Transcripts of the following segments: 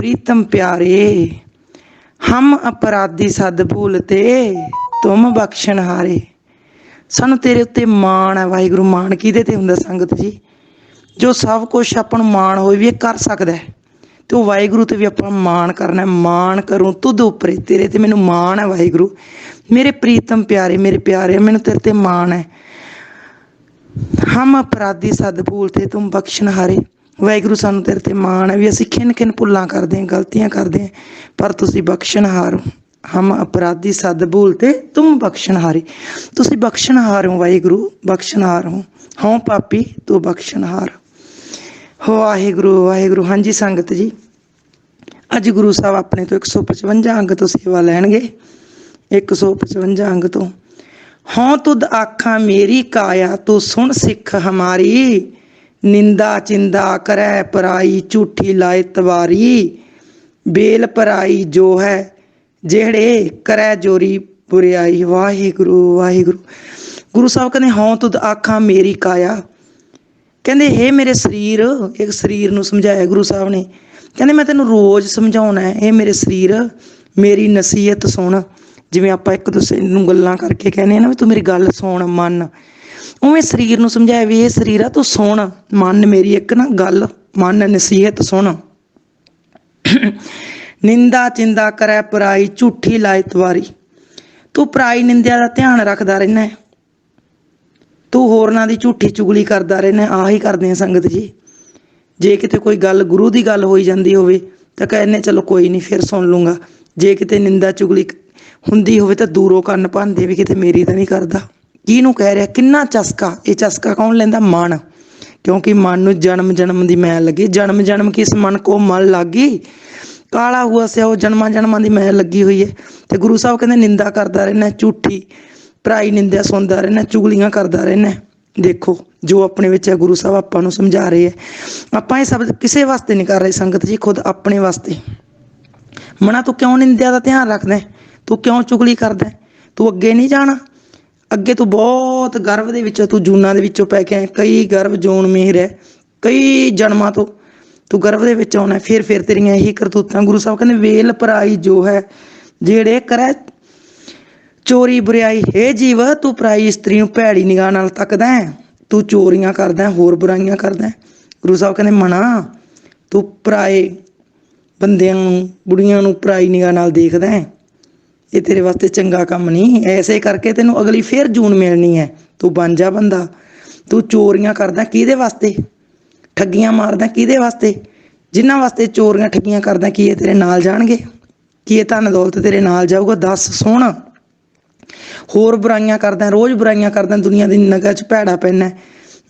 प्रीतम प्यारे, हम अपराधी सद भूलते तुम बख्शणहारे। ਸਾਨੂੰ ਤੇਰੇ ਉੱਤੇ ਮਾਣ ਹੈ ਵਾਹਿਗੁਰੂ। ਮਾਣ ਕਿਹਦੇ ਤੇ ਹੁੰਦਾ ਸੰਗਤ ਜੀ? ਜੋ ਸਭ ਕੁਛ ਆਪਾਂ ਨੂੰ ਮਾਣ ਹੋਏ ਵੀ ਇਹ ਕਰ ਸਕਦਾ ਹੈ, ਤੇ ਉਹ ਵਾਹਿਗੁਰੂ ਤੇ ਵੀ ਆਪਾਂ ਮਾਣ ਕਰਨਾ। ਮਾਣ ਕਰੂੰ ਤੁਧ ਉੱਪਰੇ, ਤੇਰੇ ਤੇ ਮੈਨੂੰ ਮਾਣ ਹੈ ਵਾਹਿਗੁਰੂ। ਮੇਰੇ ਪ੍ਰੀਤਮ ਪਿਆਰੇ, ਮੇਰੇ ਪਿਆਰੇ, ਮੈਨੂੰ ਤੇਰੇ ਤੇ ਮਾਣ ਹੈ। ਹਮ ਅਪਰਾਧੀ ਸਦ ਭੂਲ ਤੇ ਤੁਮ ਬਖਸ਼ਣਹਾਰੇ। ਵਾਹਿਗੁਰੂ ਸਾਨੂੰ ਤੇਰੇ ਤੇ ਮਾਣ ਹੈ ਵੀ ਅਸੀਂ ਖਿੰਨ ਖਿੰਨ ਭੁੱਲਾਂ ਕਰਦੇ ਹਾਂ, ਗਲਤੀਆਂ ਕਰਦੇ ਹਾਂ, ਪਰ ਤੁਸੀਂ ਬਖਸ਼ਣਹਾਰ ਹੋ। ਹਮ ਅਪਰਾਧੀ ਸਦ ਭੂਲ ਤੇ ਤੁਮ ਬਖਸ਼ਣਹਾਰੇ। ਤੁਸੀਂ ਬਖਸ਼ਣਹਾਰ ਹੋ ਵਾਹਿਗੁਰੂ, ਬਖਸ਼ਣਹਾਰ ਹੋ। ਹਉ ਪਾਪੀ ਤੂੰ ਬਖਸ਼ਣਹਾਰ। ਵਾਹਿਗੁਰੂ ਵਾਹਿਗੁਰੂ। ਹਾਂਜੀ ਸੰਗਤ ਜੀ, ਅੱਜ ਗੁਰੂ ਸਾਹਿਬ ਆਪਣੇ ਤੋਂ 155 ਅੰਗ ਤੋਂ ਸੇਵਾ ਲੈਣਗੇ। 155 ਅੰਗ ਤੋਂ। ਹਉ ਤੁਧ ਆਖਾਂ ਮੇਰੀ ਕਾਇਆ, ਤੂੰ ਸੁਣ ਸਿੱਖ ਹਮਾਰੀ। ਨਿੰਦਾ ਚਿੰਦਾ ਕਰੈ ਪਰਾਈ, ਝੂਠੀ ਲਾਏ ਤਵਾਰੀ। ਬੇਲ ਪਰਾਈ ਜੋ ਹੈ ਜਿਹੜੇ ਕਰੈ ਜੋਰੀ ਬੁਰਿਆਈ। ਵਾਹਿਗੁਰੂ ਵਾਹਿਗੁਰੂ। ਗੁਰੂ ਸਾਹਿਬ ਕਹਿੰਦੇ ਹਉ ਤੁਧ ਆਖਾਂ ਮੇਰੀ ਕਾਇਆ, ਕਹਿੰਦੇ ਹੇ ਮੇਰੇ ਸਰੀਰ। ਇੱਕ ਸਰੀਰ ਨੂੰ ਸਮਝਾਇਆ ਗੁਰੂ ਸਾਹਿਬ ਨੇ, ਕਹਿੰਦੇ ਮੈਂ ਤੈਨੂੰ ਰੋਜ਼ ਸਮਝਾਉਣਾ ਹੈ। ਇਹ ਮੇਰੇ ਸਰੀਰ, ਮੇਰੀ ਨਸੀਹਤ ਸੁਣ। ਜਿਵੇਂ ਆਪਾਂ ਇੱਕ ਦੂਸਰੇ ਨੂੰ ਗੱਲਾਂ ਕਰਕੇ ਕਹਿੰਦੇ ਹਾਂ ਨਾ ਵੀ ਤੂੰ ਮੇਰੀ ਗੱਲ ਸੁਣ ਮੰਨ, ਉਵੇਂ ਸਰੀਰ ਨੂੰ ਸਮਝਾਇਆ ਵੀ ਇਹ ਸਰੀਰ ਆ ਤੂੰ ਸੁਣ ਮੰਨ ਮੇਰੀ ਇੱਕ ਨਾ ਗੱਲ ਮੰਨ, ਨਸੀਹਤ ਸੁਣ। ਨਿੰਦਾ ਚਿੰਦਾ ਕਰੈ ਪਰਾਈ, ਝੂਠੀ ਲਾਏ ਤਵਾਰੀ। ਤੂੰ ਪਰਾਈ ਨਿੰਦਿਆ ਦਾ ਧਿਆਨ ਰੱਖਦਾ ਰਹਿਣਾ, ਤੂੰ ਹੋਰਨਾਂ ਦੀ ਝੂਠੀ ਚੁਗਲੀ ਕਰਦਾ ਰਹਿਣਾ। ਆਹੀ ਕਰਦੇ ਆ ਸੰਗਤ ਜੀ। ਜੇ ਕਿਤੇ ਕੋਈ ਗੱਲ ਗੁਰੂ ਦੀ ਗੱਲ ਹੋਈ ਜਾਂਦੀ ਹੋਵੇ ਤਾਂ ਕਹਿੰਦੇ ਚਲੋ ਕੋਈ ਨਹੀਂ ਫਿਰ ਸੁਣ ਲੂੰਗਾ। ਜੇ ਕਿਤੇ ਨਿੰਦਾ ਚੁਗਲੀ ਹੁੰਦੀ ਹੋਵੇ ਤਾਂ ਦੂਰੋਂ ਕੰਨ ਭੰਨਦੇ ਵੀ ਕਿਤੇ ਮੇਰੀ ਤਾਂ ਨਹੀਂ ਕਰਦਾ। ਕਿਹਨੂੰ ਕਹਿ ਰਿਹਾ? ਕਿੰਨਾ ਚਸਕਾ। ਇਹ ਚਸਕਾ ਕੌਣ ਲੈਂਦਾ? ਮਨ। ਕਿਉਂਕਿ ਮਨ ਨੂੰ ਜਨਮ ਜਨਮ ਦੀ ਮੈਲ ਲੱਗੀ। ਜਨਮ ਜਨਮ ਕਿਸ ਮਨ ਕੋ ਮਲ ਲੱਗੀ, ਕਾਲਾ ਹੁਆ ਸਿਆ ਉਹ ਜਨਮਾਂ ਜਨਮਾਂ ਦੀ ਮੈਲ ਲੱਗੀ ਹੋਈ ਹੈ। ਤੇ ਗੁਰੂ ਸਾਹਿਬ ਕਹਿੰਦੇ ਨਿੰਦਾ ਕਰਦਾ ਰਹਿਣਾ, ਝੂਠੀ ਪਰਾਈ ਨਿੰਦਿਆ ਸੁਣਦਾ ਰਹਿਣਾ, ਚੁਗਲੀਆਂ ਕਰਦਾ ਰਹਿਣਾ। ਦੇਖੋ ਜੋ ਆਪਣੇ ਵਿੱਚ ਹੈ, ਗੁਰੂ ਸਾਹਿਬ ਆਪਾਂ ਨੂੰ ਸਮਝਾ ਰਹੇ ਹੈ। ਆਪਾਂ ਇਹ ਸ਼ਬਦ ਕਿਸੇ ਵਾਸਤੇ ਨਹੀਂ ਕਰ ਰਹੇ ਸੰਗਤ ਜੀ, ਖੁਦ ਆਪਣੇ ਵਾਸਤੇ। ਮਨਾ ਤੂੰ ਕਿਉਂ ਨਿੰਦਿਆ ਦਾ ਧਿਆਨ ਰੱਖਦਾ? ਤੂੰ ਕਿਉਂ ਚੁਗਲੀ ਕਰਦਾ? ਤੂੰ ਅੱਗੇ ਨਹੀਂ ਜਾਣਾ? ਅੱਗੇ ਤੂੰ ਬਹੁਤ ਗਰਭ ਦੇ ਵਿੱਚੋਂ, ਤੂੰ ਜੂਨਾਂ ਦੇ ਵਿੱਚੋਂ ਪੈ ਕੇ ਆਇਆ। ਕਈ ਗਰਭ ਜੋਨ ਮੇਹਰ ਹੈ, ਕਈ ਜਨਮਾਂ ਤੋਂ ਤੂੰ ਗਰਭ ਦੇ ਵਿੱਚ ਆਉਣਾ। ਫਿਰ ਤੇਰੀਆਂ ਇਹੀ ਕਰਤੂਤਾਂ। ਗੁਰੂ ਸਾਹਿਬ ਕਹਿੰਦੇ ਵੇਲ ਪਰਾਈ ਜੋ ਹੈ ਜਿਹੜੇ ਕਰੈ ਚੋਰੀ ਬੁਰਿਆਈ। ਹੇ ਜੀਵ, ਤੂੰ ਪਰਾਈ ਇਸਤਰੀ ਨੂੰ ਭੈੜੀ ਨਿਗਾਹ ਨਾਲ ਤੱਕਦਾ ਹੈ, ਤੂੰ ਚੋਰੀਆਂ ਕਰਦਾ, ਹੋਰ ਬੁਰਾਈਆਂ ਕਰਦਾ। ਗੁਰੂ ਸਾਹਿਬ ਕਹਿੰਦੇ ਮਨਾ, ਤੂੰ ਪਰਾਏ ਬੰਦਿਆਂ ਨੂੰ, ਬੁੜੀਆਂ ਨੂੰ ਪਰਾਈ ਨਿਗਾਹ ਨਾਲ ਦੇਖਦਾ ਹੈ, ਇਹ ਤੇਰੇ ਵਾਸਤੇ ਚੰਗਾ ਕੰਮ ਨਹੀਂ। ਐਸੇ ਕਰਕੇ ਤੈਨੂੰ ਅਗਲੀ ਫਿਰ ਜੂਨ ਮਿਲਣੀ ਹੈ। ਤੂੰ ਬਣ ਜਾ ਬੰਦਾ। ਤੂੰ ਚੋਰੀਆਂ ਕਰਦਾ ਕਿਹਦੇ ਵਾਸਤੇ? ਠੱਗੀਆਂ ਮਾਰਦਾ ਕਿਹਦੇ ਵਾਸਤੇ? ਜਿਨ੍ਹਾਂ ਵਾਸਤੇ ਚੋਰੀਆਂ ਠੱਗੀਆਂ ਕਰਦਾ, ਕੀ ਇਹ ਤੇਰੇ ਨਾਲ ਜਾਣਗੇ? ਕੀ ਇਹ ਧਨ ਦੌਲਤ ਤੇਰੇ ਨਾਲ ਜਾਊਗਾ? ਦੱਸ ਸੁਣ। ਹੋਰ ਬੁਰਾਈਆਂ ਕਰਦਾ, ਰੋਜ਼ ਬੁਰਾਈਆਂ ਕਰਦਾ, ਦੁਨੀਆ ਦੀ ਨਿਗਾਹ 'ਚ ਭੈੜਾ ਪੈਣਾ।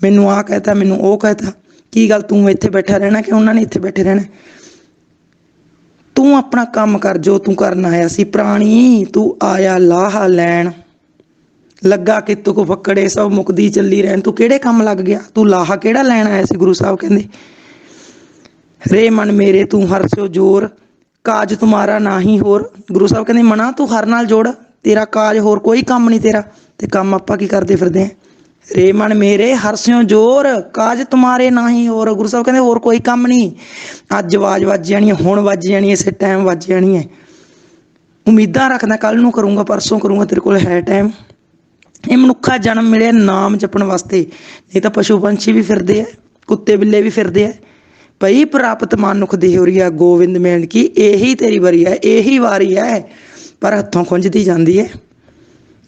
ਮੈਨੂੰ ਆਹ ਕਹਿਤਾ, ਮੈਨੂੰ ਉਹ ਕਹਿਤਾ। ਕੀ ਗੱਲ ਤੂੰ ਇੱਥੇ ਬੈਠਾ ਰਹਿਣਾ ਕਿ ਉਹਨਾਂ ਨੇ ਇੱਥੇ ਬੈਠੇ ਰਹਿਣਾ? ਤੂੰ ਆਪਣਾ ਕੰਮ ਕਰ ਜੋ ਤੂੰ ਕਰਨ ਆਇਆ ਸੀ। ਪ੍ਰਾਣੀ ਤੂੰ ਆਇਆ ਲਾਹਾ ਲੈਣ, ਲੱਗਾ ਕਿੱਤੋਂ ਕੋ ਫੱਕੜੇ ਸਭ ਮੁਕਦੀ ਚੱਲੀ ਰਹਿਣ। ਤੂੰ ਕਿਹੜੇ ਕੰਮ ਲੱਗ ਗਿਆ? ਤੂੰ ਲਾਹਾ ਕਿਹੜਾ ਲੈਣ ਆਇਆ ਸੀ? ਗੁਰੂ ਸਾਹਿਬ ਕਹਿੰਦੇ ਰੇ ਮਨ ਮੇਰੇ ਤੂੰ ਹਰ ਸਿਓ ਜੋਰ, ਕਾਜ ਤੁਮਾਰਾ ਨਾ ਹੀ ਹੋਰ। ਗੁਰੂ ਸਾਹਿਬ ਕਹਿੰਦੇ ਮਨਾ ਤੂੰ ਹਰ ਨਾਲ ਜੋੜ, ਤੇਰਾ ਕਾਜ ਹੋਰ ਕੋਈ ਕੰਮ ਨਹੀਂ ਤੇਰਾ। ਤੇ ਕੰਮ ਆਪਾਂ ਕੀ ਕਰਦੇ ਫਿਰਦੇ ਹਾਂ? ਰੇ ਮਨ ਮੇਰੇ ਹਰ ਸਿਓ ਜੋਰ, ਕਾਜ ਤੁਮਾਰੇ ਨਾ ਹੀ ਹੋਰ। ਗੁਰੂ ਸਾਹਿਬ ਕਹਿੰਦੇ ਹੋਰ ਕੋਈ ਕੰਮ ਨਹੀਂ। ਅੱਜ ਆਵਾਜ਼ ਵੱਜ ਜਾਣੀ ਹੈ, ਹੁਣ ਵੱਜ ਜਾਣੀ ਹੈ, ਇਸੇ ਟਾਈਮ ਵੱਜ ਜਾਣੀ ਹੈ। ਉਮੀਦਾਂ ਰੱਖਦਾ ਕੱਲ੍ਹ ਨੂੰ ਕਰੂੰਗਾ, ਪਰਸੋਂ ਕਰੂੰਗਾ, ਤੇਰੇ ਕੋਲ ਹੈ ਟਾਈਮ? ਇਹ ਮਨੁੱਖਾ ਜਨਮ ਮਿਲਿਆ ਨਾਮ ਜਪਣ ਵਾਸਤੇ। ਨਹੀਂ ਤਾਂ ਪਸ਼ੂ ਪੰਛੀ ਵੀ ਫਿਰਦੇ ਹੈ, ਕੁੱਤੇ ਬਿੱਲੇ ਵੀ ਫਿਰਦੇ ਹੈ। ਭਈ ਪ੍ਰਾਪਤ ਮਨੁੱਖ ਦੀ ਹੋ ਰਹੀ ਹੈ ਗੋਬਿੰਦ ਮੇਨ ਕੀ, ਇਹੀ ਤੇਰੀ ਵਾਰੀ ਹੈ, ਇਹੀ ਵਾਰੀ ਹੈ। ਪਰ ਹੱਥੋਂ ਖੁੰਝਦੀ ਜਾਂਦੀ ਹੈ,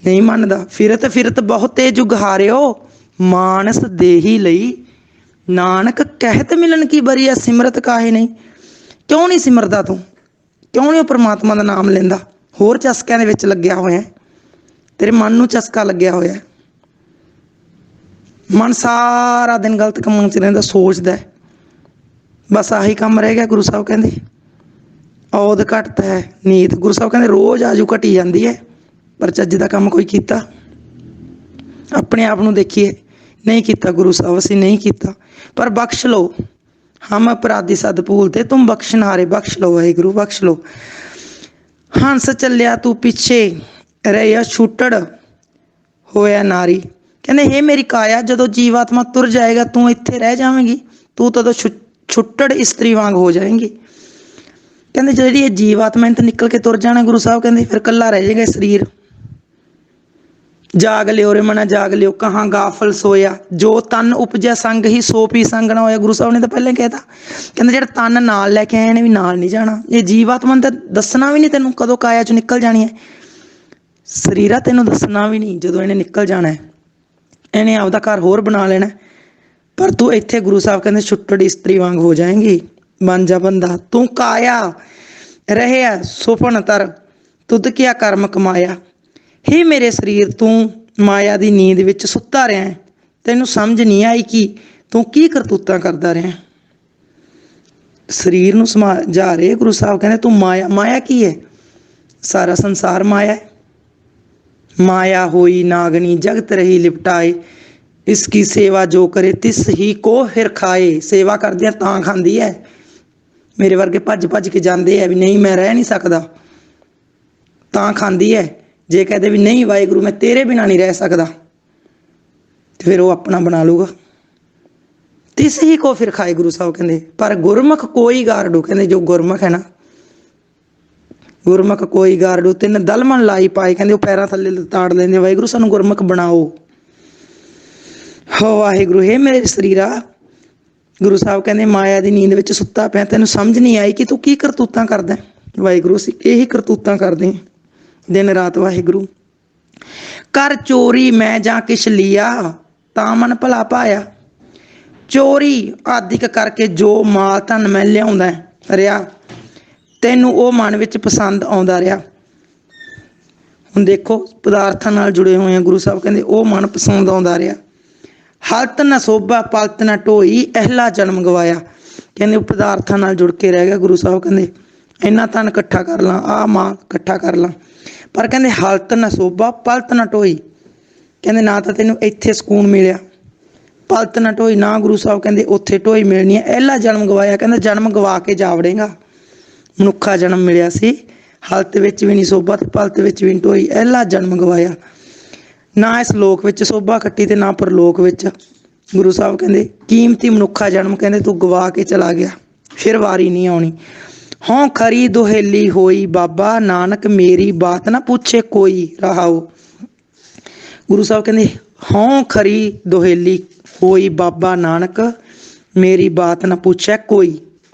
ਨਹੀਂ ਮੰਨਦਾ। ਫਿਰਤ ਫਿਰਤ ਬਹੁਤੇ ਜੁਗ ਹਾਰਿਓ, ਮਾਨਸ ਦੇਹੀ ਲਈ। ਨਾਨਕ ਕਹਿਤ ਮਿਲਣ ਕੀ ਬਰੀ ਹੈ, ਸਿਮਰਤ ਕਾਹੇ ਨਹੀਂ। ਕਿਉਂ ਨਹੀਂ ਸਿਮਰਦਾ ਤੂੰ? ਕਿਉਂ ਨਹੀਂ ਉਹ ਪਰਮਾਤਮਾ ਦਾ ਨਾਮ ਲੈਂਦਾ? ਹੋਰ ਚਸਕਿਆਂ ਦੇ ਵਿੱਚ ਲੱਗਿਆ ਹੋਇਆ, ਤੇਰੇ ਮਨ ਨੂੰ ਚਸਕਾ ਲੱਗਿਆ ਹੋਇਆ। ਮਨ ਸਾਰਾ ਦਿਨ ਗਲਤ ਕੰਮਾਂ 'ਚ ਰਹਿੰਦਾ, ਸੋਚਦਾ, ਬਸ ਆਹੀ ਕੰਮ ਰਹਿ ਗਿਆ। ਗੁਰੂ ਸਾਹਿਬ ਕਹਿੰਦੇ ਔਦ ਘਟਦਾ ਹੈ ਨੀਤ। ਗੁਰੂ ਸਾਹਿਬ ਕਹਿੰਦੇ ਰੋਜ਼ ਆਜੂ ਘਟੀ ਜਾਂਦੀ ਹੈ, ਪਰ ਚੱਜ ਦਾ ਕੰਮ ਕੋਈ ਕੀਤਾ? ਆਪਣੇ ਆਪ ਨੂੰ ਦੇਖੀਏ, ਨਹੀਂ ਕੀਤਾ ਗੁਰੂ ਸਾਹਿਬ, ਅਸੀਂ ਨਹੀਂ ਕੀਤਾ। ਪਰ ਬਖਸ਼ ਲਓ। ਹਮ ਅਪਰਾਧੀ ਸਦ ਭੂਲ ਤੇ ਤੁਮ ਬਖਸ਼ਣਹਾਰੇ। ਬਖਸ਼ ਲਓ ਵਾਹਿਗੁਰੂ, ਬਖਸ਼ ਲਓ। ਹੰਸ ਚੱਲਿਆ ਤੂੰ ਪਿੱਛੇ ਰਹਿਆ, ਛੁੱਟੜ ਹੋਇਆ ਨਾਰੀ। ਕਹਿੰਦੇ ਹੇ ਮੇਰੀ ਕਾਇਆ, ਜਦੋਂ ਜੀਵਾਤਮਾ ਤੁਰ ਜਾਏਗਾ ਤੂੰ ਇੱਥੇ ਰਹਿ ਜਾਵੇਂਗੀ। ਤੂੰ ਤਦੋਂ ਛੁੱਟੜ ਇਸਤਰੀ ਵਾਂਗ ਹੋ ਜਾਏਂਗੀ। ਕਹਿੰਦੇ ਜਿਹੜੀ ਇਹ ਜੀਵ ਆਤਮਾ ਨੇ ਤਾਂ ਨਿਕਲ ਕੇ ਤੁਰ ਜਾਣਾ ਗੁਰੂ ਸਾਹਿਬ ਕਹਿੰਦੇ, ਫਿਰ ਕੱਲਾ ਰਹਿ ਜਾਏਗਾ ਸਰੀਰ। ਜਾਗ ਲਿਓ ਰੇ ਮਨਾ ਜਾਗ ਲਿਓ, ਕਹਾਂ ਗਾਫਲ ਸੋਇਆ, ਜੋ ਤਨ ਉਪਜਿਆ ਸੰਗ ਹੀ ਸੋ ਪੀ ਸੰਗ ਨਾ ਹੋਇਆ। ਗੁਰੂ ਸਾਹਿਬ ਨੇ ਤਾਂ ਪਹਿਲਾਂ ਹੀ ਕਹਿਤਾ, ਕਹਿੰਦੇ ਜਿਹੜਾ ਤਨ ਨਾਲ ਲੈ ਕੇ ਆਏ ਨੇ ਵੀ ਨਾਲ ਨਹੀਂ ਜਾਣਾ। ਇਹ ਜੀਵ ਆਤਮਾ ਨੇ ਤਾਂ ਦੱਸਣਾ ਵੀ ਨਹੀਂ ਤੈਨੂੰ ਕਦੋਂ ਕਾਇਆ ਚੋਂ ਨਿਕਲ ਜਾਣੀ ਹੈ। ਸਰੀਰਾ ਤੈਨੂੰ ਦੱਸਣਾ ਵੀ ਨਹੀਂ ਜਦੋਂ ਇਹਨੇ ਨਿਕਲ ਜਾਣਾ ਹੈ। ਇਹਨੇ ਆਪਦਾ ਘਰ ਹੋਰ ਬਣਾ ਲੈਣਾ, ਪਰ ਤੂੰ ਇੱਥੇ ਗੁਰੂ ਸਾਹਿਬ ਕਹਿੰਦੇ ਛੁੱਟੜ ਇਸਤਰੀ ਵਾਂਗ ਹੋ ਜਾਏਂਗੀ। ਬਣ ਜਾ ਬੰਦਾ, ਤੂੰ ਕਾਇਆ ਰਹਿਆ ਸੁਪਨ ਤਰ, ਤੁਧ ਕਿਆ ਕਰਮ ਕਮਾਇਆ। ਹੇ ਮੇਰੇ ਸਰੀਰ, ਤੂੰ ਮਾਇਆ ਦੀ ਨੀਂਦ ਵਿੱਚ ਸੁੱਤਾ ਰਿਹਾ, ਤੈਨੂੰ ਸਮਝ ਨਹੀਂ ਆਈ ਕਿ ਤੂੰ ਕੀ ਕਰਤੂਤਾਂ ਕਰਦਾ ਰਿਹਾ। ਸਰੀਰ ਨੂੰ ਸਮਝਾ ਰਹੇ ਗੁਰੂ ਸਾਹਿਬ ਕਹਿੰਦੇ ਤੂੰ ਮਾਇਆ, ਮਾਇਆ ਕੀ ਹੈ? ਸਾਰਾ ਸੰਸਾਰ ਮਾਇਆ ਹੈ। ਮਾਇਆ ਹੋਈ ਨਾਗਣੀ ਜਗਤ ਰਹੀ ਲਿਪਟਾਏ, ਇਸकी ਸੇਵਾ ਜੋ ਕਰੇ ਤਿਸ ਹੀ ਕੋ ਫਿਰ ਖਾਏ। ਸੇਵਾ ਕਰਦਿਆਂ ਤਾਂ ਖਾਂਦੀ ਹੈ। ਮੇਰੇ ਵਰਗੇ ਭੱਜ ਭੱਜ ਕੇ ਜਾਂਦੇ ਆ ਵੀ ਨਹੀਂ ਮੈਂ ਰਹਿ ਨਹੀਂ ਸਕਦਾ, ਤਾਂ ਖਾਂਦੀ ਹੈ। ਜੇ ਕਹਦੇ ਵੀ ਨਹੀਂ ਵਾਹਿਗੁਰੂ ਮੈਂ ਤੇਰੇ ਬਿਨਾਂ ਨਹੀਂ ਰਹਿ ਸਕਦਾ, ਤੇ ਫਿਰ ਉਹ ਆਪਣਾ ਬਣਾ ਲੂਗਾ। ਤਿਸ ਹੀ ਕੋ ਫਿਰ ਖਾਏ ਗੁਰੂ ਸਾਹਿਬ ਕਹਿੰਦੇ। ਪਰ ਗੁਰਮੁਖ ਕੋਈ ਗਾਰਡੂ, ਕਹਿੰਦੇ ਜੋ ਗੁਰਮੁਖ ਹੈ ਨਾ, ਗੁਰਮੁਖ ਕੋਈ ਗਾਰਡੂ ਤਿੰਨ ਦਲਮਨ ਲਾਈ ਪਾਏ, ਕਹਿੰਦੇ ਉਹ ਪੈਰਾਂ ਥੱਲੇ ਲਤਾੜ ਲੈਂਦੇ। ਵਾਹਿਗੁਰੂ ਸਾਨੂੰ ਗੁਰਮੁਖ ਬਣਾਓ। ਹੋ ਵਾਹਿਗੁਰੂ। ਹੇ ਮੇਰੇ ਸਰੀਰਾ, ਗੁਰੂ ਸਾਹਿਬ ਕਹਿੰਦੇ ਮਾਇਆ ਦੀ ਨੀਂਦ ਵਿੱਚ ਸੁੱਤਾ ਪਿਆ, ਤੈਨੂੰ ਸਮਝ ਨਹੀਂ ਆਈ ਕਿ ਤੂੰ ਕੀ ਕਰਤੂਤਾਂ ਕਰਦਾ। ਵਾਹਿਗੁਰੂ ਅਸੀਂ ਇਹੀ ਕਰਤੂਤਾਂ ਕਰਦੇ ਦਿਨ ਰਾਤ। ਵਾਹਿਗੁਰੂ ਕਰ ਚੋਰੀ ਮੈਂ ਜਾਂ ਕਿਛ ਲਿਆ, ਤਾਂ ਮਨ ਭਲਾ ਪਾਇਆ। ਚੋਰੀ ਆਦਿਕ ਕਰਕੇ ਜੋ ਮਾਲ ਧਨ ਮੈਂ ਲਿਆਉਂਦਾ ਰਿਹਾ, ਤੈਨੂੰ ਉਹ ਮਨ ਵਿੱਚ ਪਸੰਦ ਆਉਂਦਾ ਰਿਹਾ। ਹੁਣ ਦੇਖੋ ਪਦਾਰਥਾਂ ਨਾਲ ਜੁੜੇ ਹੋਏ ਆ ਗੁਰੂ ਸਾਹਿਬ ਕਹਿੰਦੇ ਉਹ ਮਨ ਪਸੰਦ ਆਉਂਦਾ ਰਿਹਾ। ਹਲਤ ਨਾ ਸੋਭਾ ਪਲਤ ਨਾ ਢੋਈ, ਅਹਿਲਾ ਜਨਮ ਗਵਾਇਆ। ਕਹਿੰਦੇ ਉਹ ਪਦਾਰਥਾਂ ਨਾਲ ਜੁੜ ਕੇ ਰਹਿ ਗਿਆ। ਗੁਰੂ ਸਾਹਿਬ ਕਹਿੰਦੇ ਇੰਨਾ ਧਨ ਇਕੱਠਾ ਕਰ ਲਾਂ, ਆਹ ਮਾਂ ਇਕੱਠਾ ਕਰ ਲਾਂ, ਪਰ ਕਹਿੰਦੇ ਹਲਤ ਨਾ ਸੋਭਾ ਪਲਤ ਨਾ ਢੋਈ। ਕਹਿੰਦੇ ਨਾ ਤਾਂ ਤੈਨੂੰ ਇੱਥੇ ਸਕੂਨ ਮਿਲਿਆ, ਪਲਤ ਨਾ ਢੋਈ, ਨਾ ਗੁਰੂ ਸਾਹਿਬ ਕਹਿੰਦੇ ਉੱਥੇ ਢੋਈ ਮਿਲਣੀ ਹੈ। ਅਹਿਲਾ ਜਨਮ ਗਵਾਇਆ, ਕਹਿੰਦਾ ਜਨਮ ਗਵਾ ਕੇ ਜਾ ਵੜੇਗਾ। ਮਨੁੱਖਾ ਜਨਮ ਮਿਲਿਆ ਸੀ, ਹਲਤ ਵਿੱਚ ਵੀ ਨਹੀਂ ਸੋਭਾ ਤੇ ਪਲਤ ਵਿੱਚ ਵੀ ਨਹੀਂ ਢੋਈ, ਅਹਿਲਾ ਜਨਮ ਗਵਾਇਆ। ਨਾ ਇਸ ਲੋਕ ਵਿੱਚ ਸੋਭਾ ਕੱਟੀ ਤੇ ਨਾ ਪਰਲੋਕ ਵਿੱਚ। ਗੁਰੂ ਸਾਹਿਬ ਕਹਿੰਦੇ ਕੀਮਤੀ ਮਨੁੱਖਾ ਜਨਮ ਕਹਿੰਦੇ ਤੂੰ ਗਵਾ ਕੇ ਚਲਾ ਗਿਆ, ਫਿਰ ਵਾਰੀ ਨਹੀਂ ਆਉਣੀ। ਹੋਂ ਖਰੀ ਦੁਹੇਲੀ ਹੋਈ ਬਾਬਾ ਨਾਨਕ, ਮੇਰੀ ਬਾਤ ਨਾ ਪੁੱਛੇ ਕੋਈ ਰਹਾਓ। ਗੁਰੂ ਸਾਹਿਬ ਕਹਿੰਦੇ ਹੋਂ ਖਰੀ ਦੁਹੇਲੀ ਹੋਈ ਬਾਬਾ ਨਾਨਕ, ਮੇਰੀ ਬਾਤ ਨਾ ਪੁੱਛੇ ਕੋਈ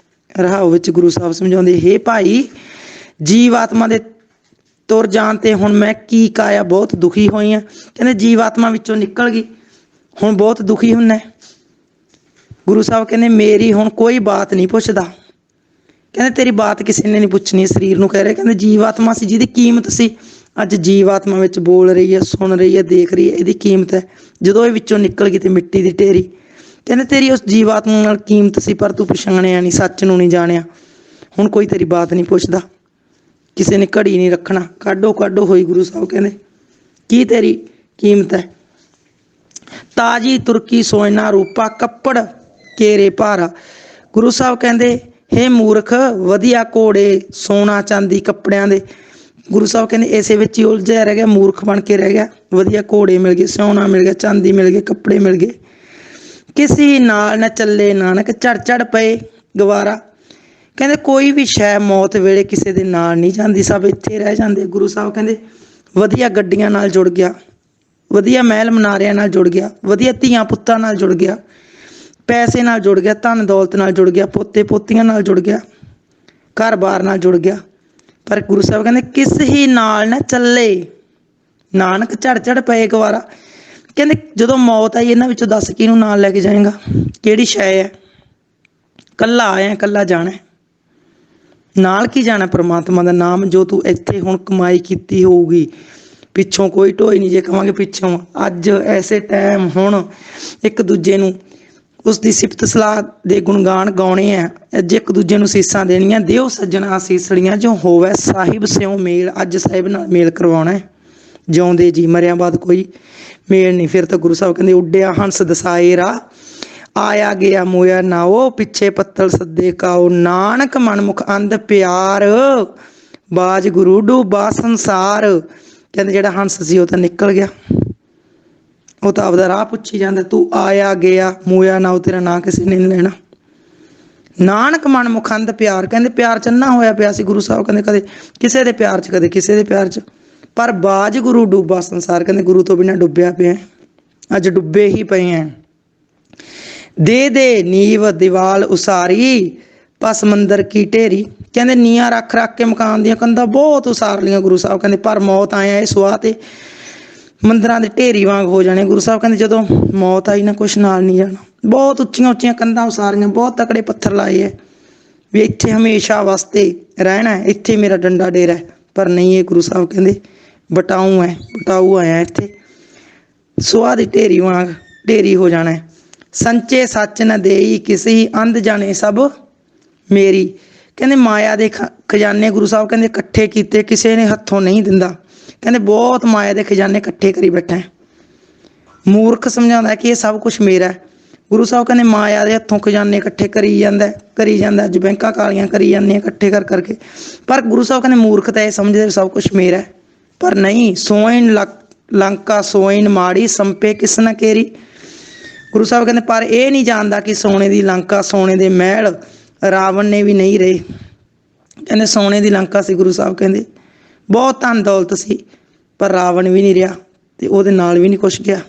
ਰਹਾਓ। ਵਿੱਚ ਗੁਰੂ ਸਾਹਿਬ ਸਮਝਾਉਂਦੇ ਹੇ ਭਾਈ, ਜੀਵ ਆਤਮਾ ਦੇ ਤੁਰ ਜਾਣ ਤੇ ਹੁਣ ਮੈਂ ਕੀ ਕਾਇਆ ਬਹੁਤ ਦੁਖੀ ਹੋਈ ਹਾਂ। ਕਹਿੰਦੇ ਜੀਵ ਆਤਮਾ ਵਿੱਚੋਂ ਨਿਕਲ ਗਈ, ਹੁਣ ਬਹੁਤ ਦੁਖੀ ਹੁੰਦਾ। ਗੁਰੂ ਸਾਹਿਬ ਕਹਿੰਦੇ ਮੇਰੀ ਹੁਣ ਕੋਈ ਬਾਤ ਨਹੀਂ ਪੁੱਛਦਾ। ਕਹਿੰਦੇ ਤੇਰੀ ਬਾਤ ਕਿਸੇ ਨੇ ਨਹੀਂ ਪੁੱਛਣੀ। ਸਰੀਰ ਨੂੰ ਕਹਿ ਰਹੇ, ਕਹਿੰਦੇ ਜੀਵ ਆਤਮਾ ਸੀ ਜਿਹਦੀ ਕੀਮਤ ਸੀ, ਅੱਜ ਜੀਵ ਆਤਮਾ ਵਿੱਚ ਬੋਲ ਰਹੀ ਹੈ, ਸੁਣ ਰਹੀ ਹੈ, ਦੇਖ ਰਹੀ ਹੈ, ਇਹਦੀ ਕੀਮਤ ਹੈ। ਜਦੋਂ ਇਹ ਵਿੱਚੋਂ ਨਿਕਲ ਗਈ ਤੇ ਮਿੱਟੀ ਦੀ ਢੇਰੀ। ਕਹਿੰਦੇ ਤੇਰੀ ਉਸ ਜੀਵ ਆਤਮਾ ਨਾਲ ਕੀਮਤ ਸੀ, ਪਰ ਤੂੰ ਪਛਾਣਿਆ ਨਹੀਂ, ਸੱਚ ਨੂੰ ਨਹੀਂ ਜਾਣਿਆ। ਹੁਣ ਕੋਈ ਤੇਰੀ ਬਾਤ ਨਹੀਂ ਪੁੱਛਦਾ, ਕਿਸੇ ਨੇ ਘੜੀ ਨਹੀਂ ਰੱਖਣਾ। ਕਾਢੋ ਕਾਢੋ ਹੋਈ ਗੁਰੂ ਸਾਹਿਬ ਕਹਿੰਦੇ ਕੀ ਤੇਰੀ ਕੀਮਤ ਹੈ। ਤਾਜੀ ਤੁਰਕੀ ਸੋਇਨਾ ਰੂਪਾ, ਕੱਪੜ ਕੇਰੇ ਭਾਰਾ। ਗੁਰੂ ਸਾਹਿਬ ਕਹਿੰਦੇ ਹੇ ਮੂਰਖ, ਵਧੀਆ ਘੋੜੇ ਸੋਨਾ ਚਾਂਦੀ ਕੱਪੜਿਆਂ ਦੇ। ਗੁਰੂ ਸਾਹਿਬ ਕਹਿੰਦੇ ਇਸੇ ਵਿੱਚ ਹੀ ਉਲਝਿਆ ਰਹਿ ਗਿਆ, ਮੂਰਖ ਬਣ ਕੇ ਰਹਿ ਗਿਆ। ਵਧੀਆ ਘੋੜੇ ਮਿਲ ਗਏ, ਸੋਨਾ ਮਿਲ ਗਿਆ, ਚਾਂਦੀ ਮਿਲ ਗਈ, ਕੱਪੜੇ ਮਿਲ ਗਏ। ਕਿਸੇ ਨਾਲ ਨਾ ਚੱਲੇ ਨਾਨਕ, ਚੜ ਚੜ ਪਏ ਗਵਾਰਾ। ਕਹਿੰਦੇ ਕੋਈ ਵੀ ਸ਼ੈ ਮੌਤ ਵੇਲੇ ਕਿਸੇ ਦੇ ਨਾਲ ਨਹੀਂ ਜਾਂਦੀ, ਸਭ ਇੱਥੇ ਰਹਿ ਜਾਂਦੇ। ਗੁਰੂ ਸਾਹਿਬ ਕਹਿੰਦੇ ਵਧੀਆ ਗੱਡੀਆਂ ਨਾਲ ਜੁੜ ਗਿਆ, ਵਧੀਆ ਮਹਿਲ ਮਨਾਰਿਆਂ ਨਾਲ ਜੁੜ ਗਿਆ, ਵਧੀਆ ਧੀਆਂ ਪੁੱਤਾਂ ਨਾਲ ਜੁੜ ਗਿਆ, ਪੈਸੇ ਨਾਲ ਜੁੜ ਗਿਆ, ਧਨ ਦੌਲਤ ਨਾਲ ਜੁੜ ਗਿਆ, ਪੋਤੇ ਪੋਤੀਆਂ ਨਾਲ ਜੁੜ ਗਿਆ, ਘਰ-ਬਾਰ ਨਾਲ ਜੁੜ ਗਿਆ। ਪਰ ਗੁਰੂ ਸਾਹਿਬ ਕਹਿੰਦੇ ਕਿਸ ਹੀ ਨਾਲ ਨਾ ਚੱਲੇ ਨਾਨਕ, ਝੜ ਝੜ ਪਏ ਗਵਾਰਾ। ਕਹਿੰਦੇ ਜਦੋਂ ਮੌਤ ਆਈ ਇਹਨਾਂ ਵਿੱਚੋਂ ਦੱਸ ਕਿਹਨੂੰ ਨਾਲ ਲੈ ਕੇ ਜਾਏਗਾ, ਕਿਹੜੀ ਸ਼ੈ ਹੈ। ਕੱਲਾ ਆਇਆ, ਕੱਲਾ ਜਾਣਾ, ਨਾਲ ਕੀ ਜਾਣਾ ਪਰਮਾਤਮਾ ਦਾ ਨਾਮ ਜੋ ਤੂੰ ਇੱਥੇ ਹੁਣ ਕਮਾਈ ਕੀਤੀ ਹੋਊਗੀ। ਪਿੱਛੋਂ ਕੋਈ ਢੋਈ ਨਹੀਂ। ਜੇ ਕਹਾਂਗੇ ਪਿੱਛੋਂ, ਅੱਜ ਐਸੇ ਟਾਈਮ ਹੁਣ ਇੱਕ ਦੂਜੇ ਨੂੰ ਉਸ ਦੀ ਸਿਫਤ ਸਲਾਹ ਦੇ ਗੁਣਗਾਨ ਗਾਉਣੇ ਆ, ਅੱਜ ਇੱਕ ਦੂਜੇ ਨੂੰ ਸੀਸਾਂ ਦੇਣੀਆਂ। ਦਿਓ ਸੱਜਣਾ ਸੀਸੜੀਆਂ, ਜੋ ਹੋਵੇ ਸਾਹਿਬ ਸਿਉ ਮੇਲ। ਅੱਜ ਸਾਹਿਬ ਨਾਲ ਮੇਲ ਕਰਵਾਉਣਾ, ਜਿਉਂਦੇ ਜੀ, ਮਰਿਆਂ ਬਾਅਦ ਕੋਈ ਮੇਲ ਨਹੀਂ। ਫਿਰ ਤਾਂ ਗੁਰੂ ਸਾਹਿਬ ਕਹਿੰਦੇ ਉੱਡਿਆ ਹੰਸ ਦਸਾਏ ਰਾ, ਆਇਆ ਗਿਆ ਮੋਇਆ ਨਾਓ, ਪਿੱਛੇ ਪੱਤਲ ਸੱਦੇ ਕਾਓ। ਨਾਨਕ ਮਨਮੁਖ ਅੰਧ ਪਿਆਰ, ਬਾਜ ਗੁਰੂ ਡੂਬਾ ਸੰਸਾਰ। ਕਹਿੰਦੇ ਜਿਹੜਾ ਹੰਸ ਸੀ ਉਹ ਤਾਂ ਨਿਕਲ ਗਿਆ, ਉਹ ਤਾਂ ਆਪਦਾ ਰਾਹ ਪੁੱਛੀ ਜਾਂਦਾ। ਤੂੰ ਆਇਆ ਗਿਆ ਮੋਇਆ ਨਾਓ, ਤੇਰਾ ਨਾਂ ਕਿਸੇ ਨੇ ਨਹੀਂ ਲੈਣਾ। ਨਾਨਕ ਮਨ ਮੁਖੰਦ ਪਿਆਰ, ਕਹਿੰਦੇ ਪਿਆਰ ਚੰਨਾ ਹੋਇਆ ਪਿਆ ਸੀ ਗੁਰੂ ਸਾਹਿਬ ਕਹਿੰਦੇ, ਕਦੇ ਕਿਸੇ ਦੇ ਪਿਆਰ 'ਚ ਕਦੇ ਕਿਸੇ ਦੇ ਪਿਆਰ 'ਚ, ਪਰ ਬਾਜ ਗੁਰੂ ਡੁੱਬਾ ਸੰਸਾਰ, ਕਹਿੰਦੇ ਗੁਰੂ ਤੋਂ ਬਿਨਾਂ ਡੁੱਬਿਆ ਪਿਆ, ਅੱਜ ਡੁੱਬੇ ਹੀ ਪਏ ਐ। ਦੇ ਨੀਵ ਦੀਵਾਲ ਉਸਾਰੀ ਪਸ ਮੰਦਰ ਕੀ ਢੇਰੀ, ਕਹਿੰਦੇ ਨੀਆਂ ਰੱਖ ਰੱਖ ਕੇ ਮਕਾਨ ਦੀਆਂ ਕੰਧਾਂ ਬਹੁਤ ਉਸਾਰ ਲੀਆਂ ਗੁਰੂ ਸਾਹਿਬ ਕਹਿੰਦੇ, ਪਰ ਮੌਤ ਆਇਆ ਇਹ ਸੁਆਹ ਤੇ ਮੰਦਰਾਂ ਦੇ ਢੇਰੀ ਵਾਂਗ ਹੋ ਜਾਣੇ। ਗੁਰੂ ਸਾਹਿਬ ਕਹਿੰਦੇ ਜਦੋਂ ਮੌਤ ਆਈ ਨਾ ਕੁਛ ਨਾਲ ਨਹੀਂ ਜਾਣਾ। ਬਹੁਤ ਉੱਚੀਆਂ ਉੱਚੀਆਂ ਕੰਧਾਂ ਉਸਾਰੀਆਂ, ਬਹੁਤ ਤਕੜੇ ਪੱਥਰ ਲਾਏ ਹੈ ਵੀ ਇੱਥੇ ਹਮੇਸ਼ਾ ਵਾਸਤੇ ਰਹਿਣਾ, ਇੱਥੇ ਮੇਰਾ ਡੰਡਾ ਡੇਰਾ ਹੈ, ਪਰ ਨਹੀਂ, ਇਹ ਗੁਰੂ ਸਾਹਿਬ ਕਹਿੰਦੇ ਬਟਾਊ ਆਇਆ ਇੱਥੇ, ਸੁਆਹ ਦੀ ਢੇਰੀ ਵਾਂਗ ਢੇਰੀ ਹੋ ਜਾਣਾ। ਸੰਚੇ ਸੱਚ ਨ ਦੇਈ ਕਿਸੇ ਅੰਧ ਜਾਣੇ ਸਭ ਮੇਰੀ, ਕਹਿੰਦੇ ਮਾਇਆ ਦੇ ਖਜ਼ਾਨੇ ਗੁਰੂ ਸਾਹਿਬ ਕਹਿੰਦੇ ਇਕੱਠੇ ਕੀਤੇ, ਕਿਸੇ ਨੇ ਹੱਥੋਂ ਨਹੀਂ ਦਿੰਦਾ, ਕਹਿੰਦੇ ਬਹੁਤ ਮਾਇਆ ਦੇ ਖਜ਼ਾਨੇ ਇਕੱਠੇ ਕਰੀ ਬੈਠਾ। ਮੂਰਖ ਸਮਝਾਉਂਦਾ ਕਿ ਇਹ ਸਭ ਕੁਛ ਮੇਰਾ। ਗੁਰੂ ਸਾਹਿਬ ਕਹਿੰਦੇ ਮਾਇਆ ਦੇ ਹੱਥੋਂ ਖਜ਼ਾਨੇ ਇਕੱਠੇ ਕਰੀ ਜਾਂਦਾ, ਅੱਜ ਬੈਂਕਾਂ ਕਾਲੀਆਂ ਕਰੀ ਜਾਂਦੀਆਂ ਇਕੱਠੇ ਕਰ ਕਰਕੇ, ਪਰ ਗੁਰੂ ਸਾਹਿਬ ਕਹਿੰਦੇ ਮੂਰਖ ਤਾਂ ਇਹ ਸਮਝਦੇ ਸਭ ਕੁਛ ਮੇਰਾ, ਪਰ ਨਹੀਂ। ਸੋਇਨ ਲੰਕਾ ਸੋਇਨ ਮਾੜੀ ਸੰਪੇ ਕਿਸ ਨਾ ਕੇਰੀ, ਗੁਰੂ ਸਾਹਿਬ ਕਹਿੰਦੇ ਪਰ ਇਹ ਨਹੀਂ ਜਾਣਦਾ ਕਿ ਸੋਨੇ ਦੀ ਲੰਕਾ, ਸੋਨੇ ਦੇ ਮਹਿਲ ਰਾਵਣ ਨੇ ਵੀ ਨਹੀਂ ਰਹੇ। ਕਹਿੰਦੇ ਸੋਨੇ ਦੀ ਲੰਕਾ ਸੀ ਗੁਰੂ ਸਾਹਿਬ ਕਹਿੰਦੇ, ਬਹੁਤ ਧਨ ਦੌਲਤ ਸੀ, ਪਰ ਰਾਵਣ ਵੀ ਨਹੀਂ ਰਿਹਾ ਤੇ ਉਹਦੇ ਨਾਲ ਵੀ ਨਹੀਂ ਕੁਛ ਗਿਆ।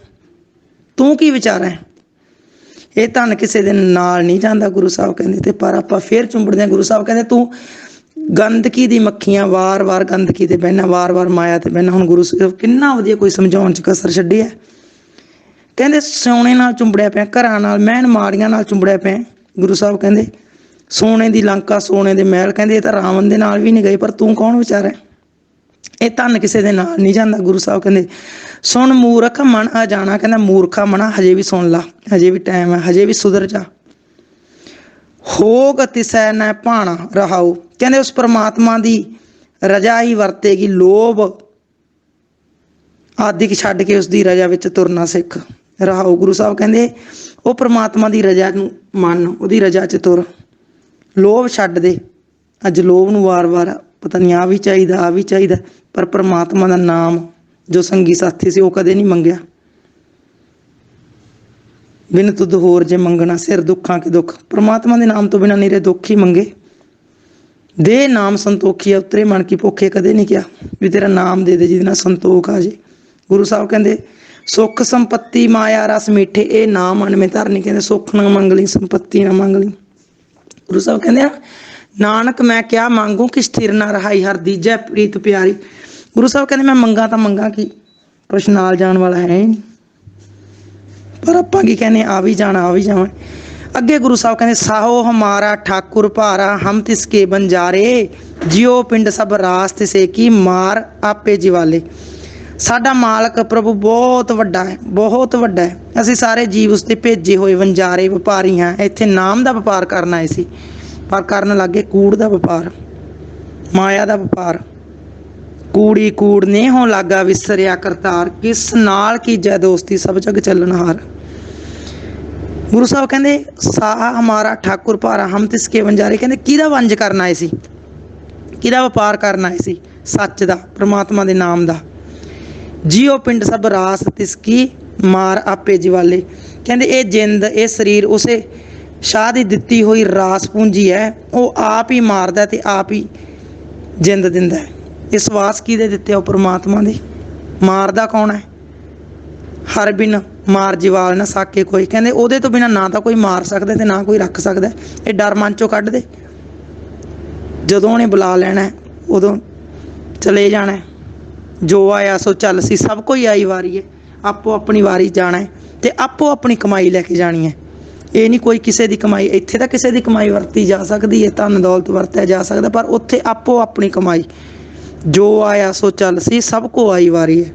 ਤੂੰ ਕੀ ਵਿਚਾਰਾ ਹੈ? ਇਹ ਧਨ ਕਿਸੇ ਦੇ ਨਾਲ ਨਹੀਂ ਜਾਂਦਾ ਗੁਰੂ ਸਾਹਿਬ ਕਹਿੰਦੇ, ਤੇ ਪਰ ਆਪਾਂ ਫੇਰ ਚੁੰਬੜਦੇ ਹਾਂ। ਗੁਰੂ ਸਾਹਿਬ ਕਹਿੰਦੇ ਤੂੰ ਗੰਦਗੀ ਦੀ ਮੱਖੀਆਂ, ਵਾਰ-ਵਾਰ ਗੰਦਗੀ ਤੇ ਬਹਿਣਾ, ਵਾਰ-ਵਾਰ ਮਾਇਆ ਤੇ ਬਹਿਣਾ। ਹੁਣ ਗੁਰੂ ਸਾਹਿਬ ਕਿੰਨਾ ਵਧੀਆ ਕੋਈ ਸਮਝਾਉਣ 'ਚ ਕਸਰ ਛੱਡੀ ਹੈ। ਕਹਿੰਦੇ ਸੋਨੇ ਨਾਲ ਚੁੰਬੜਿਆ ਪਿਆ, ਘਰਾਂ ਨਾਲ, ਮਹਿਣ ਮਾੜੀਆਂ ਨਾਲ ਚੁੰਬੜਿਆ ਪਿਆ। ਗੁਰੂ ਸਾਹਿਬ ਕਹਿੰਦੇ ਸੋਨੇ ਦੀ ਲੰਕਾ, ਸੋਨੇ ਦੇ ਮਹਿਲ, ਕਹਿੰਦੇ ਇਹ ਤਾਂ ਰਾਵਣ ਦੇ ਨਾਲ ਵੀ ਨਹੀਂ ਗਏ, ਪਰ ਤੂੰ ਕੌਣ ਵਿਚਾਰਾ? ਇਹ ਧਨ ਕਿਸੇ ਦੇ ਨਾਲ ਨਹੀਂ ਜਾਂਦਾ। ਗੁਰੂ ਸਾਹਿਬ ਕਹਿੰਦੇ ਸੁਣ ਮੂਰਖ ਮਨ ਆ ਜਾਣਾ, ਕਹਿੰਦਾ ਮੂਰਖਾ ਮਨਾ ਹਜੇ ਵੀ ਸੁਣ ਲਾ, ਹਜੇ ਵੀ ਟਾਈਮ ਹੈ, ਹਜੇ ਵੀ ਸੁਧਰ ਜਾ। ਹੋਗ ਤਿਸੈ ਨਾ ਭਾਣਾ ਰਹਾਉ, ਕਹਿੰਦੇ ਉਸ ਪਰਮਾਤਮਾ ਦੀ ਰਜਾ ਹੀ ਵਰਤੇਗੀ, ਲੋਭ ਆਦਿਕ ਛੱਡ ਕੇ ਉਸਦੀ ਰਜਾ ਵਿੱਚ ਤੁਰਨਾ ਸਿੱਖ। ਰਹਾਉ ਗੁਰੂ ਸਾਹਿਬ ਕਹਿੰਦੇ ਉਹ ਪਰਮਾਤਮਾ ਦੀ ਰਜਾ ਨੂੰ ਮੰਨ, ਉਹਦੀ ਰਜਾ 'ਚ ਤੁਰ, ਲੋਭ ਛੱਡ ਦੇ। ਅੱਜ ਲੋਭ ਨੂੰ ਵਾਰ-ਵਾਰ ਪਤਾ ਨਹੀਂ ਆ ਵੀ ਚਾਹੀਦਾ, ਪਰ ਪਰਮਾਤਮਾ ਦਾ ਨਾਮ ਜੋ ਸੰਗੀ ਸਾਥੀ ਸੀ ਉਹ ਕਦੇ ਨਹੀਂ ਮੰਗਿਆ। ਬਿਨ ਤੁਧ ਹੋਰ ਜੇ ਮੰਗਣਾ ਸਿਰ ਦੁੱਖਾਂ ਕੇ ਦੁੱਖ, ਪਰਮਾਤਮਾ ਦੇ ਨਾਮ ਤੋਂ ਬਿਨਾਂ ਨਿਰੇ ਦੁੱਖ ਹੀ ਮੰਗੇ। ਦੇ ਨਾਮ ਸੰਤੋਖੀ ਉਤਰੇ ਮਨ ਕੀ ਭੁੱਖੇ, ਕਦੇ ਨਹੀਂ ਕਿਹਾ ਵੀ ਤੇਰਾ ਨਾਮ ਦੇ ਜਿਹਦੇ ਨਾਲ ਸੰਤੋਖ ਆ ਜੇ। ਗੁਰੂ ਸਾਹਿਬ ਕਹਿੰਦੇ ਸੁੱਖ ਸੰਪत्ति ਮਾਇਆ ਰਸ ਮੀਠੇ, ਇਹ ਨਾ ਮਨ ਮੇ ਧਰਨੀ, ਕਹਿੰਦੇ ਸੁੱਖ ਨਾ ਮੰਗ ਲਈ, ਸੰਪत्ति ਨਾ ਮੰਗ ਲਈ। ਗੁਰੂ ਸਾਹਿਬ ਕਹਿੰਦੇ ਨਾਨਕ ਮੈਂ ਕਿਆ ਮੰਗੂ ਕਿ ਸਥਿਰ ਨਾ ਰਹਾਈ, ਹਰ ਦੀਜੈ ਪ੍ਰੀਤ ਪਿਆਰੀ। ਗੁਰੂ ਸਾਹਿਬ ਕਹਿੰਦੇ ਮੈਂ ਮੰਗਾ ਕੀ, ਕੁਛ ਨਾਲ ਜਾਣ ਵਾਲਾ ਹੈ ਹੀ ਨਹੀਂ, ਪਰ ਆਪਾਂ ਕੀ ਕਹਿੰਦੇ ਆ ਵੀ ਜਾਵਾਂ। ਅੱਗੇ ਗੁਰੂ ਸਾਹਿਬ ਕਹਿੰਦੇ ਸਾਹੋ ਹਮਾਰਾ ਠਾਕੁਰ ਭਾਰਾ, ਹਮ ਤਿਸਕੇ ਬੰਜਾਰੇ, ਜਿਉ ਪਿੰਡ ਸਭ ਰਾਸ ਤਿਸੇ ਕੀ ਮਾਰ ਆਪੇ ਜਿਵਾਲੇ। ਸਾਡਾ ਮਾਲਕ ਪ੍ਰਭੂ ਬਹੁਤ ਵੱਡਾ ਹੈ, ਅਸੀਂ ਸਾਰੇ ਜੀਵ ਉਸ 'ਤੇ ਭੇਜੇ ਹੋਏ ਵਣਜਾਰੇ ਵਪਾਰੀ ਹਾਂ। ਇੱਥੇ ਨਾਮ ਦਾ ਵਪਾਰ ਕਰਨ ਆਏ ਸੀ, ਪਰ ਕਰਨ ਲੱਗੇ ਕੂੜ ਦਾ ਵਪਾਰ, ਮਾਇਆ ਦਾ ਵਪਾਰ। ਕੂੜੀ ਕੂੜ ਨੇ ਹੋਂ ਲਾਗਾ ਵਿਸਰਿਆ ਕਰਤਾਰ, ਕਿਸ ਨਾਲ ਕੀਜੈ ਦੋਸਤੀ ਸਭ ਜਗ ਚੱਲਣਹਾਰ। ਗੁਰੂ ਸਾਹਿਬ ਕਹਿੰਦੇ ਸਾਹ ਹਮਾਰਾ ਠਾਕੁਰ ਭਾਰਾ, ਹਮ ਤਿਸਕੇ ਵਣਜਾਰੇ, ਕਹਿੰਦੇ ਕਿਹਦਾ ਵੰਜ ਕਰਨ ਆਏ ਸੀ, ਕਿਹਦਾ ਵਪਾਰ ਕਰਨ ਆਏ ਸੀ? ਸੱਚ ਦਾ, ਪ੍ਰਮਾਤਮਾ ਦੇ ਨਾਮ ਦਾ। ਜਿਉ ਪਿੰਡ ਸਭ ਰਾਸ ਤਿਸਕੀ ਮਾਰ ਆਪੇ ਜਿਵਾਲੇ, ਕਹਿੰਦੇ ਇਹ ਜਿੰਦ, ਇਹ ਸਰੀਰ ਉਸੇ ਸ਼ਾਹ ਦੀ ਦਿੱਤੀ ਹੋਈ ਰਾਸ ਪੂੰਜੀ ਹੈ, ਉਹ ਆਪ ਹੀ ਮਾਰਦਾ ਤੇ ਆਪ ਹੀ ਜਿੰਦ ਦਿੰਦਾ ਹੈ। ਇਹ ਸਵਾਸ ਕਿਹਦੇ ਦਿੱਤੇ? ਉਹ ਪਰਮਾਤਮਾ ਦੇ। ਮਾਰਦਾ ਕੌਣ ਹੈ? ਹਰ ਬਿਨ ਮਾਰ ਜਿਵਾਲ ਨਾ ਸਾਕੇ ਕੋਈ, ਕਹਿੰਦੇ ਉਹਦੇ ਤੋਂ ਬਿਨਾਂ ਨਾ ਤਾਂ ਕੋਈ ਮਾਰ ਸਕਦਾ ਤੇ ਨਾ ਕੋਈ ਰੱਖ ਸਕਦਾ। ਇਹ ਡਰ ਮਨ ਚੋਂ ਕੱਢ ਦੇ, ਜਦੋਂ ਉਹਨੇ ਬੁਲਾ ਲੈਣਾ ਉਦੋਂ ਚਲੇ ਜਾਣਾ। ਜੋ ਆਇਆ ਸੋ ਚੱਲ ਸੀ, ਸਭ ਕੋਈ ਆਈ ਵਾਰੀ ਹੈ, ਆਪੋ ਆਪਣੀ ਵਾਰੀ ਜਾਣਾ ਹੈ ਤੇ ਆਪੋ ਆਪਣੀ ਕਮਾਈ ਲੈ ਕੇ ਜਾਣੀ ਹੈ। ਇਹ ਨਹੀਂ ਕੋਈ ਕਿਸੇ ਦੀ ਕਮਾਈ, ਇੱਥੇ ਤਾਂ ਕਿਸੇ ਦੀ ਕਮਾਈ ਵਰਤੀ ਜਾ ਸਕਦੀ ਹੈ, ਧਨ ਦੌਲਤ ਵਰਤਿਆ ਜਾ ਸਕਦਾ, ਪਰ ਉੱਥੇ ਆਪੋ ਆਪਣੀ ਕਮਾਈ। ਜੋ ਆਇਆ ਸੋ ਚੱਲ ਸੀ, ਸਭ ਕੋ ਆਈ ਵਾਰੀ ਹੈ,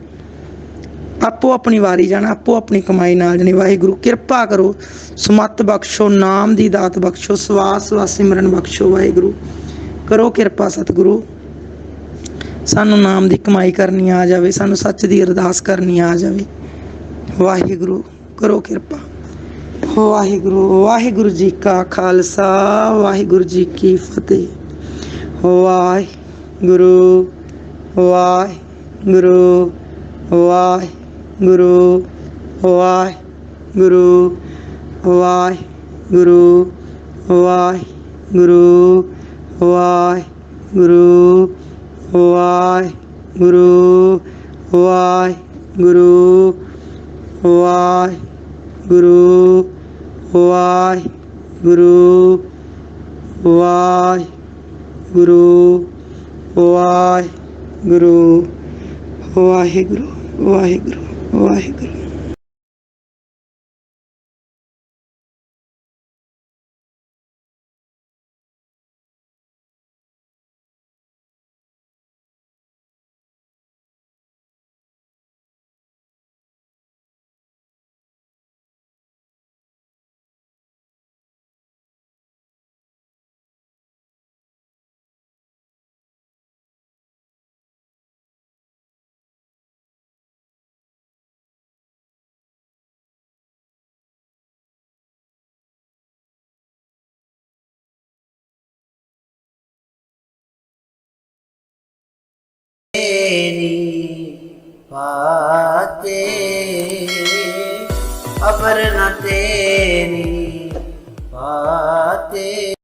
ਆਪੋ ਆਪਣੀ ਵਾਰੀ ਜਾਣਾ, ਆਪੋ ਆਪਣੀ ਕਮਾਈ ਨਾਲ ਜਾਣੀ। ਵਾਹਿਗੁਰੂ ਕਿਰਪਾ ਕਰੋ, ਸਮੱਤ ਬਖਸ਼ੋ, ਨਾਮ ਦੀ ਦਾਤ ਬਖਸ਼ੋ, ਸਵਾਸ ਸਿਮਰਨ ਬਖਸ਼ੋ। ਵਾਹਿਗੁਰੂ ਕਰੋ ਕਿਰਪਾ, ਸਤਿਗੁਰੂ ਸਾਨੂੰ ਨਾਮ ਦੀ ਕਮਾਈ ਕਰਨੀ ਆ ਜਾਵੇ, ਸਾਨੂੰ ਸੱਚ ਦੀ ਅਰਦਾਸ ਕਰਨੀ ਆ ਜਾਵੇ। ਵਾਹਿਗੁਰੂ ਕਰੋ ਕਿਰਪਾ। ਵਾਹਿਗੁਰੂ। ਵਾਹਿਗੁਰੂ ਜੀ ਕਾ ਖਾਲਸਾ, ਵਾਹਿਗੁਰੂ ਜੀ ਕੀ ਫਤਿਹ। ਵਾਹਿਗੁਰੂ ਵਾਹਿਗੁਰੂ ਵਾਹਿਗੁਰੂ ਵਾਹਿਗੁਰੂ ਵਾਹਿਗੁਰੂ ਵਾਹਿਗੁਰੂ ਗੁਰੂ ਵਾਹਿਗੁਰੂ ਵਾਹਿਗੁਰੂ ਵਾਹਿਗੁਰੂ ਵਾਹਿਗੁਰੂ ਵਾਹਿਗੁਰੂ ਵਾਹਿਗੁਰੂ ਵਾਹਿਗੁਰੂ ਵਾਹਿਗੁਰੂ ਵਾਹਿਗੁਰੂ ਵਾਹਿਗੁਰੂ। पाते अपर न तेरी पाते।